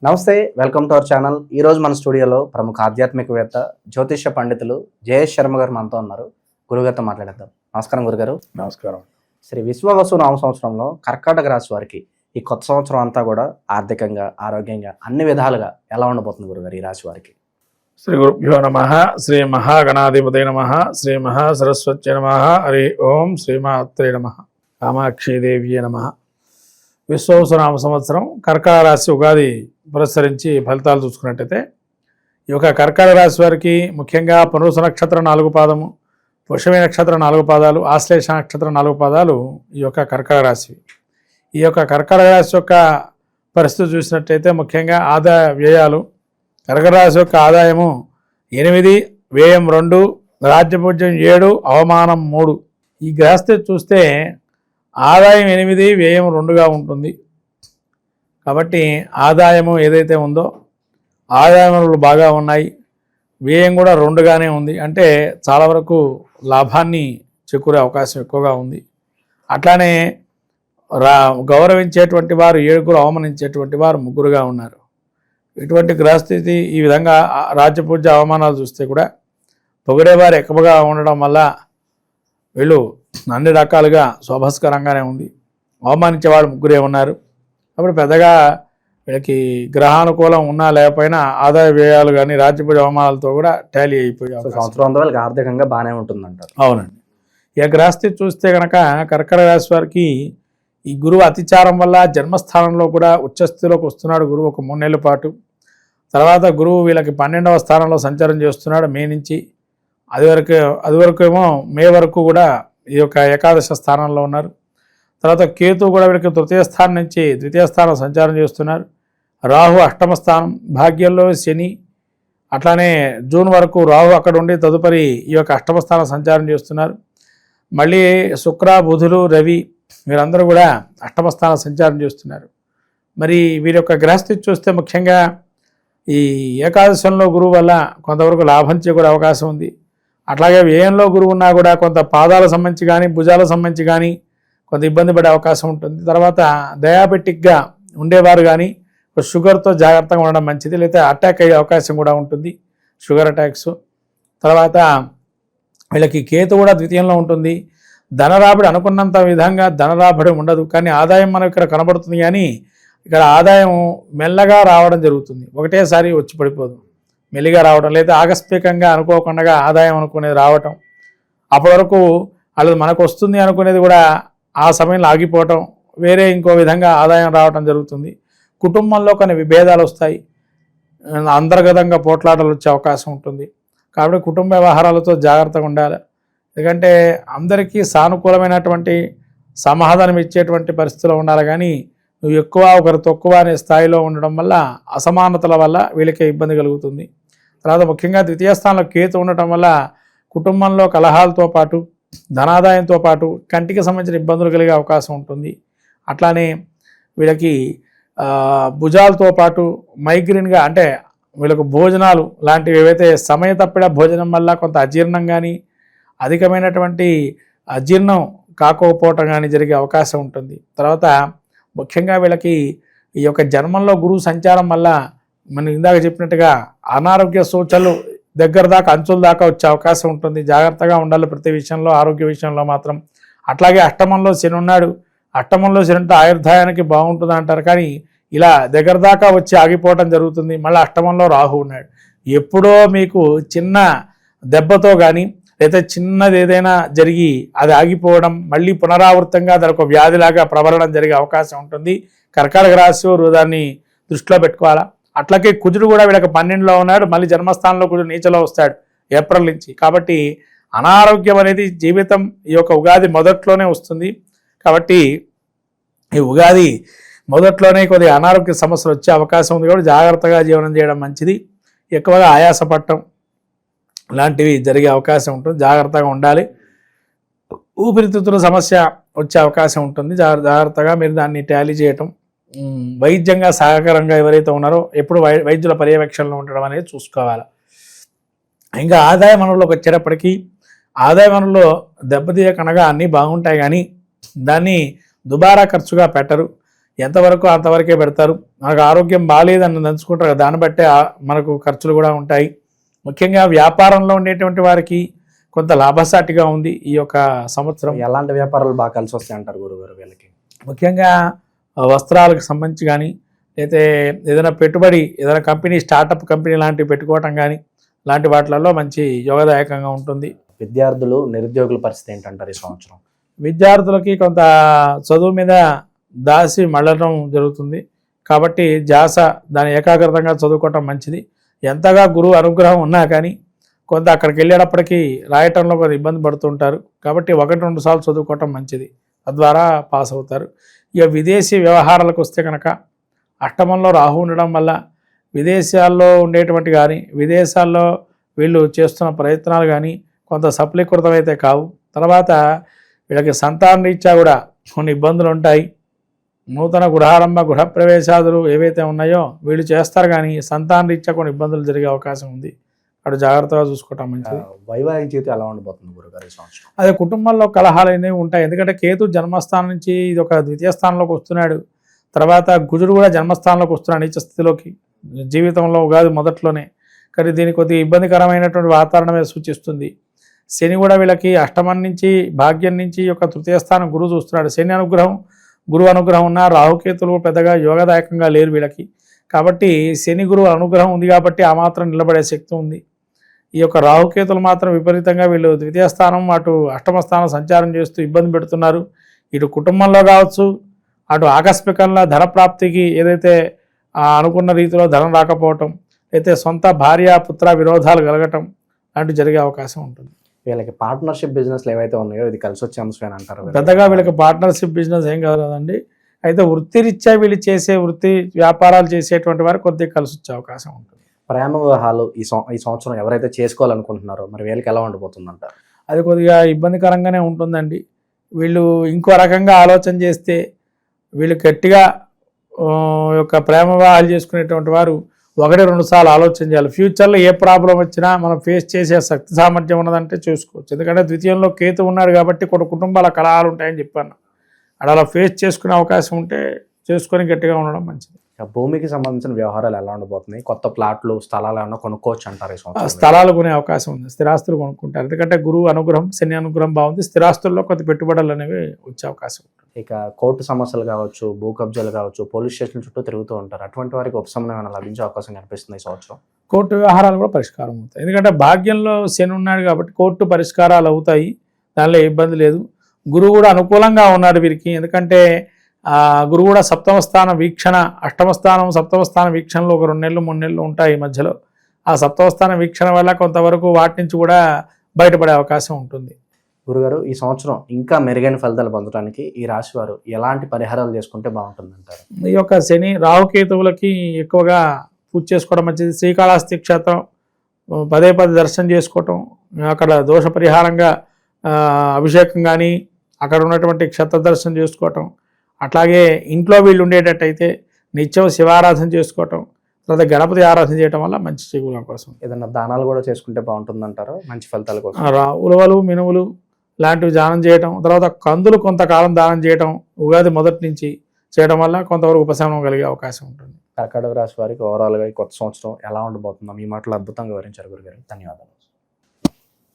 నమస్తే, welcome to our channel. ఈరోజు మన స్టూడియోలో ప్రముఖ ఆధ్యాత్మికవేత్త జ్యోతిష్య పండితులు జయేష్ శర్మ గారు మనతో ఉన్నారు. గురుగారితో మాట్లాడేద్దాం. నమస్కారం గురుగారు. నమస్కారం. శ్రీ విశ్వవసు నామ సంవత్సరంలో కర్కాటక రాశి వారికి ఈ కొత్త సంవత్సరం అంతా కూడా ఆర్థికంగా, ఆరోగ్యంగా అన్ని విధాలుగా ఎలా ఉండబోతుంది గురుగారు ఈ రాశి వారికి? శ్రీ గురుభ్యో నమః. శ్రీ మహాగణాధిపతయ నమః. శ్రీ మహాసరస్వత్యై నమః. హరి ఓం. శ్రీమాత్రే నమః. కామాక్షీదేవ్యే నమః. విశ్వవసు నామ సంవత్సరం కర్కాటక రాశి ఉగాది పురస్కరించి ఫలితాలు చూసుకున్నట్టయితే ఈ యొక్క కర్కాటక రాశి వారికి ముఖ్యంగా పునరుస నక్షత్రం 4 పాదము, పుష్యమి నక్షత్రం 4 పాదాలు, ఆశ్లేష నక్షత్రం 4 పాదాలు ఈ యొక్క కర్కాటక రాశి. ఈ యొక్క కర్కాటక రాశి యొక్క పరిస్థితి చూసినట్టయితే ముఖ్యంగా ఆదాయ వ్యయాలు, కర్కాటక రాశి యొక్క ఆదాయము 8, వ్యయం 2, రాజ్యపూజ్యం 7, అవమానం 3. ఈ గ్రహస్థితి చూస్తే ఆదాయం 8, వ్యయం 2గా ఉంటుంది. కాబట్టి ఆదాయము ఏదైతే ఉందో ఆదాయములు బాగా ఉన్నాయి, వ్యయం కూడా 2గానే ఉంది. అంటే చాలా వరకు లాభాన్ని చేకూరే అవకాశం ఎక్కువగా ఉంది. అట్లానే గౌరవించేటువంటి వారు 7, అవమానించేటువంటి వారు 3గా ఉన్నారు. ఇటువంటి గ్రహస్థితి ఈ విధంగా రాజ్యపూజ్య అవమానాలు చూస్తే కూడా పొగిడేవారు ఎక్కువగా ఉండడం వల్ల వీళ్ళు అన్ని రకాలుగా శోభస్కరంగానే ఉంది. అవమానించేవాడు 3 ఉన్నారు. కాబట్టి పెద్దగా వీళ్ళకి గ్రహానుకూలం ఉన్నా లేకపోయినా ఆదాయ వ్యయాలు కానీ రాజ్యపూజ్య అవమానాలతో కూడా టాలీ అయిపోయి సంవత్సరం అంతా వాళ్ళకి ఆర్థికంగా బాగానే ఉంటుందంటారు. అవునండి. ఈ గ్రహస్థితి చూస్తే కనుక కర్కాటక రాశి వారికి ఈ గురువు అతిచారం వల్ల జన్మస్థానంలో కూడా ఉచ్చస్థితిలోకి వస్తున్నాడు గురువు ఒక 3 నెలల పాటు. తర్వాత గురువు వీళ్ళకి 12వ స్థానంలో సంచారం చేస్తున్నాడు మే నుంచి. అది వరకు ఏమో మే వరకు కూడా ఈ యొక్క ఏకాదశ స్థానంలో ఉన్నారు. తర్వాత కేతు కూడా వీళ్ళకి 3వ స్థానం నుంచి 2వ స్థానం సంచారం చేస్తున్నారు. రాహు 8వ స్థానం, భాగ్యంలో శని. అట్లానే జూన్ వరకు రాహు అక్కడ ఉండి తదుపరి ఈ యొక్క 8వ స్థానం సంచారం చేస్తున్నారు. మళ్ళీ శుక్ర, బుధులు, రవి వీరందరూ కూడా 8వ స్థానం సంచారం చేస్తున్నారు. మరి వీరి యొక్క గ్రహస్థితి చూస్తే ముఖ్యంగా ఈ ఏకాదశంలో గురువు వల్ల కొంతవరకు లాభం చేకూరే అవకాశం ఉంది. అట్లాగే వ్యయంలో గురువు ఉన్నా కూడా కొంత పాదాలకు సంబంధించి కానీ భుజాలకు సంబంధించి కానీ కొంత ఇబ్బంది పడే అవకాశం ఉంటుంది. తర్వాత డయాబెటిక్గా ఉండేవారు కానీ షుగర్తో జాగ్రత్తగా ఉండడం మంచిది, లేకపోతే అటాక్ అయ్యే అవకాశం కూడా ఉంటుంది, షుగర్ అటాక్స్. తర్వాత వీళ్ళకి కేతు కూడా 2యంలో ఉంటుంది. ధనరాబడి అనుకున్నంత విధంగా ధనరాబడి ఉండదు, కానీ ఆదాయం మనకు ఇక్కడ కనబడుతుంది. కానీ ఇక్కడ ఆదాయం మెల్లగా రావడం జరుగుతుంది, ఒకటేసారి వచ్చి పడిపోదు, మెల్లిగా రావడం, లేదా ఆకస్మికంగా అనుకోకుండా ఆదాయం అనుకునేది రావటం, అప్పటి వరకు వాళ్ళు మనకు వస్తుంది అనుకునేది కూడా ఆ సమయంలో ఆగిపోవటం, వేరే ఇంకో విధంగా ఆదాయం రావటం జరుగుతుంది. కుటుంబంలో కొన్ని విభేదాలు వస్తాయి, అంతర్గతంగా పోట్లాటలు వచ్చే అవకాశం ఉంటుంది. కాబట్టి కుటుంబ వ్యవహారాలతో జాగ్రత్తగా ఉండాలి. ఎందుకంటే అందరికీ సానుకూలమైనటువంటి సమాధానం ఇచ్చేటువంటి పరిస్థితిలో ఉండాలి, కానీ నువ్వు ఎక్కువ ఒకరు తక్కువ అనే స్థాయిలో ఉండడం వల్ల అసమానతల వల్ల వీళ్ళకే ఇబ్బంది కలుగుతుంది. తర్వాత ముఖ్యంగా 2వ స్థానంలో కేతు ఉండటం వల్ల కుటుంబంలో కలహాలతో పాటు ధనాదాయంతో పాటు కంటికి సంబంధించిన ఇబ్బందులు కలిగే అవకాశం ఉంటుంది. అట్లానే వీళ్ళకి భుజాలతో పాటు మైగ్రేన్గా, అంటే వీళ్ళకు భోజనాలు లాంటివి ఏవైతే సమయ తప్పిడ భోజనం వల్ల కొంత అజీర్ణం కానీ అధికమైనటువంటి అజీర్ణం కాకపోవటం కానీ జరిగే అవకాశం ఉంటుంది. తర్వాత ముఖ్యంగా వీళ్ళకి ఈ యొక్క జన్మంలో గురువు సంచారం వల్ల మనం ఇందాక చెప్పినట్టుగా అనారోగ్య సూచనలు దగ్గర దాకా అంచుల దాకా వచ్చే అవకాశం ఉంటుంది. జాగ్రత్తగా ఉండాలి ప్రతి విషయంలో, ఆరోగ్య విషయంలో మాత్రం. అట్లాగే అష్టమంలో శని ఉన్నాడు. అష్టమంలో శని అంటే ఆయుర్దాయానికి బాగుంటుంది అంటారు, కానీ ఇలా దగ్గర దాకా వచ్చి ఆగిపోవటం జరుగుతుంది. మళ్ళీ అష్టమంలో రాహు ఉన్నాడు. ఎప్పుడో మీకు చిన్న దెబ్బతో కానీ లేదా చిన్నది ఏదైనా జరిగి అది ఆగిపోవడం, మళ్ళీ పునరావృతంగా దానికి ఒక వ్యాధిలాగా ప్రబలడం జరిగే అవకాశం ఉంటుంది. కర్కాటక రాశి వారు దాన్ని దృష్టిలో పెట్టుకోవాలా. అట్లాగే కుజుడు కూడా వీళ్ళకి 12లో ఉన్నాడు. మళ్ళీ జన్మస్థానంలో కుజుడు నీచలో వస్తాడు ఏప్రిల్ నుంచి. కాబట్టి అనారోగ్యం అనేది జీవితం ఈ యొక్క ఉగాది మొదట్లోనే వస్తుంది. కాబట్టి ఈ ఉగాది మొదట్లోనే కొద్దిగా అనారోగ్య సమస్యలు వచ్చే అవకాశం ఉంది. కాబట్టి జాగ్రత్తగా జీవనం చేయడం మంచిది. ఎక్కువగా ఆయాసపడటం లాంటివి జరిగే అవకాశం ఉంటుంది, జాగ్రత్తగా ఉండాలి. ఊపిరితిత్తుల సమస్య వచ్చే అవకాశం ఉంటుంది, జాగ్రత్తగా మీరు దాన్ని టాలీ చేయటం. వైద్యంగా సహకారంగా ఎవరైతే ఉన్నారో ఎప్పుడు వైద్యుల పర్యవేక్షణలో ఉండడం అనేది చూసుకోవాలి. ఇంకా ఆదాయ వనరులకు వచ్చేటప్పటికీ ఆదాయ వనరులో దెబ్బతీయకనగా అన్నీ బాగుంటాయి, కానీ దాన్ని దుబారా ఖర్చుగా పెట్టరు. ఎంతవరకు అంతవరకే పెడతారు. మనకు ఆరోగ్యం బాగాలేదని దంచుకుంటారు, దాన్ని బట్టే మనకు ఖర్చులు కూడా ఉంటాయి. ముఖ్యంగా వ్యాపారంలో ఉండేటువంటి వారికి కొంత లాభసాటిగా ఉంది ఈ యొక్క సంవత్సరం. ఎలాంటి వ్యాపారాలు బాగా కలిసి వస్తాయి అంటారు గురుగారు వీళ్ళకి? ముఖ్యంగా వస్త్రాలకు సంబంధించి కానీ, అయితే ఏదైనా పెట్టుబడి, ఏదైనా కంపెనీ, స్టార్టప్ కంపెనీ లాంటివి పెట్టుకోవటం కానీ, లాంటి వాటిలలో మంచి యోగదాయకంగా ఉంటుంది. విద్యార్థులు, నిరుద్యోగుల పరిస్థితి ఏంటంటారు ఈ సంవత్సరం? విద్యార్థులకి కొంత చదువు మీద దాసి మళ్ళడం జరుగుతుంది. కాబట్టి దాని ఏకాగ్రతంగా చదువుకోవటం మంచిది. ఎంతగా గురువు అనుగ్రహం ఉన్నా కానీ కొంత అక్కడికి వెళ్ళేటప్పటికీ రాయటంలో కొంత ఇబ్బంది పడుతుంటారు. కాబట్టి 1-2 సార్లు చదువుకోవటం మంచిది, తద్వారా పాస్ అవుతారు. ఇక విదేశీ వ్యవహారాలకు వస్తే కనుక అష్టమంలో రాహు ఉండడం వల్ల విదేశాల్లో ఉండేటువంటి కానీ, విదేశాల్లో వీళ్ళు చేస్తున్న ప్రయత్నాలు కానీ కొంత సఫలీకృతమైతే కావు. తర్వాత వీళ్ళకి సంతాన రీత్యా కూడా కొన్ని ఇబ్బందులు ఉంటాయి. నూతన గృహారంభ, గృహప్రవేశాదులు ఏవైతే ఉన్నాయో వీళ్ళు చేస్తారు, కానీ సంతాన రీత్యా కొన్ని ఇబ్బందులు జరిగే అవకాశం ఉంది. అటు జాగ్రత్తగా చూసుకోవటం మంచిది. వైవాహిక జీవితం ఎలా ఉండబోతుంది గురుగారు ఈ సంవత్సరం? అదే కుటుంబంలో కలహాలు అనేవి ఉంటాయి. ఎందుకంటే కేతు జన్మస్థానం నుంచి ఇది ఒక ద్వితీయ స్థానంలోకి వస్తున్నాడు. తర్వాత కుజుడు కూడా జన్మస్థానంలోకి వస్తున్నాడు నీచ స్థితిలోకి, జీవితంలో ఉగాది మొదట్లోనే. కానీ దీనికి కొద్దిగా ఇబ్బందికరమైనటువంటి వాతావరణమే సూచిస్తుంది. శని కూడా వీళ్ళకి అష్టమం నుంచి, భాగ్యం నుంచి యొక్క తృతీయ స్థానం గురువు చూస్తున్నాడు. శని అనుగ్రహం, గురువు అనుగ్రహం ఉన్న రాహుకేతులు పెద్దగా యోగదాయకంగా లేరు వీళ్ళకి. కాబట్టి శని గురువు అనుగ్రహం ఉంది కాబట్టి ఆ మాత్రం నిలబడే శక్తి ఉంది. ఈ యొక్క రాహుకేతులు మాత్రం విపరీతంగా వీళ్ళు ద్వితీయ స్థానం, అటు అష్టమ స్థానం సంచారం చేస్తూ ఇబ్బంది పెడుతున్నారు. ఇటు కుటుంబంలో కావచ్చు, అటు ఆకస్మికంగా ధన ప్రాప్తికి ఏదైతే అనుకున్న రీతిలో ధనం రాకపోవటం, అయితే సొంత భార్య పుత్ర విరోధాలు కలగటం లాంటివి జరిగే అవకాశం ఉంటుంది. వీళ్ళకి పార్ట్నర్షిప్ బిజినెస్లు ఏవైతే ఉన్నాయో ఇది కలిసి వచ్చే అంశం అంటారు? పెద్దగా వీళ్ళకి పార్ట్నర్షిప్ బిజినెస్ ఏం కాదు కదండి. అయితే వృత్తిరీత్యా వీళ్ళు చేసే వృత్తి వ్యాపారాలు చేసేటువంటి వారికి కొద్దిగా కలిసి వచ్చే అవకాశం ఉంటుంది. ప్రేమ వివాహాలు ఈ సంవత్సరం ఎవరైతే చేసుకోవాలనుకుంటున్నారో మరి వీళ్ళకి ఎలా ఉండబోతుందంటారు? అది కొద్దిగా ఇబ్బందికరంగానే ఉంటుందండి. వీళ్ళు ఇంకో రకంగా ఆలోచన చేస్తే, వీళ్ళు గట్టిగా యొక్క ప్రేమ వివాహాలు చేసుకునేటువంటి వారు 1-2 సార్లు ఆలోచన చేయాలి. ఫ్యూచర్లో ఏ ప్రాబ్లం వచ్చినా మనం ఫేస్ చేసే శక్తి సామర్థ్యం ఉన్నదంటే చూసుకోవచ్చు. ఎందుకంటే ద్వితీయంలో కేతు ఉన్నాడు కాబట్టి కొన్ని కుటుంబాల కలహాలు ఉంటాయని చెప్పాను. అలా ఫేస్ చేసుకునే అవకాశం ఉంటే చేసుకొని గట్టిగా ఉండడం మంచిది. భూమికి సంబంధించిన వ్యవహారాలు ఎలా ఉండబోతున్నాయి? కొత్త ప్లాట్లు, స్థలాలు ఏమన్నా కొనుక్కోవచ్చు అంటారు ఈ సంవత్సరం? స్థలాలు కొనే అవకాశం ఉంది, స్థిరాస్తులు కొనుక్కుంటారు. ఎందుకంటే గురువు అనుగ్రహం, శని అనుగ్రహం బాగుంది. స్థిరాస్తుల్లో కొద్ది పెట్టుబడులు అనేవి వచ్చే అవకాశం ఉంటుంది. ఇక కోర్టు సమస్యలు కావచ్చు, భూ కబ్జాలు కావచ్చు, పోలీస్ స్టేషన్ చుట్టూ తిరుగుతూ ఉంటారు. అటువంటి వారికి ఉపశమనం ఏమైనా లభించే అవకాశం కనిపిస్తుంది ఈ సంవత్సరం? కోర్టు వ్యవహారాలు కూడా పరిష్కారం అవుతాయి. ఎందుకంటే భాగ్యంలో శని ఉన్నాడు కాబట్టి కోర్టు పరిష్కారాలు అవుతాయి, దానిలో ఇబ్బంది లేదు. గురువు కూడా అనుకూలంగా ఉన్నాడు వీరికి. ఎందుకంటే గురువు కూడా సప్తమ స్థానం వీక్షణ, అష్టమ స్థానం సప్తమ స్థానం వీక్షణలో ఒక 2 నెలలు 3 నెలలు ఉంటాయి మధ్యలో. ఆ సప్తమ స్థానం వీక్షణ వల్ల కొంతవరకు వాటి నుంచి కూడా బయటపడే అవకాశం ఉంటుంది. గురుగారు, ఈ సంవత్సరం ఇంకా మెరుగైన ఫలితాలు పొందడానికి ఈ రాశి వారు ఎలాంటి పరిహారాలు చేసుకుంటే బాగుంటుందంటారు? ఈ యొక్క శని రాహుకేతువులకి ఎక్కువగా పూజ చేసుకోవడం మంచిది. శ్రీకాళహస్తి క్షేత్రం పదే దర్శనం చేసుకోవటం, అక్కడ దోష పరిహారంగా అభిషేకం కానీ, అక్కడ ఉన్నటువంటి క్షేత్ర దర్శనం చేసుకోవటం, అట్లాగే ఇంట్లో వీళ్ళు ఉండేటట్టయితే నిత్యం శివారాధన చేసుకోవటం, తర్వాత గణపతి ఆరాధన చేయడం వల్ల మంచి చిగుల కోసం. ఏదైనా దానాలు కూడా చేసుకుంటే బాగుంటుందంటారు మంచి ఫలితాల కోసం? ఉలవలు, మినుములు లాంటివి దానం చేయటం, తర్వాత కందులు కొంతకాలం దానం చేయటం ఉగాది మొదటి నుంచి చేయడం వల్ల కొంతవరకు ఉపశమనం కలిగే అవకాశం ఉంటుంది. కర్కాటక రాశి వారికి ఓవరాల్గా ఈ కొత్త సంవత్సరం ఎలా ఉండబోతుందో మీ మాటలు అద్భుతంగా వివరించారు గురుగారు. ధన్యవాదాలు.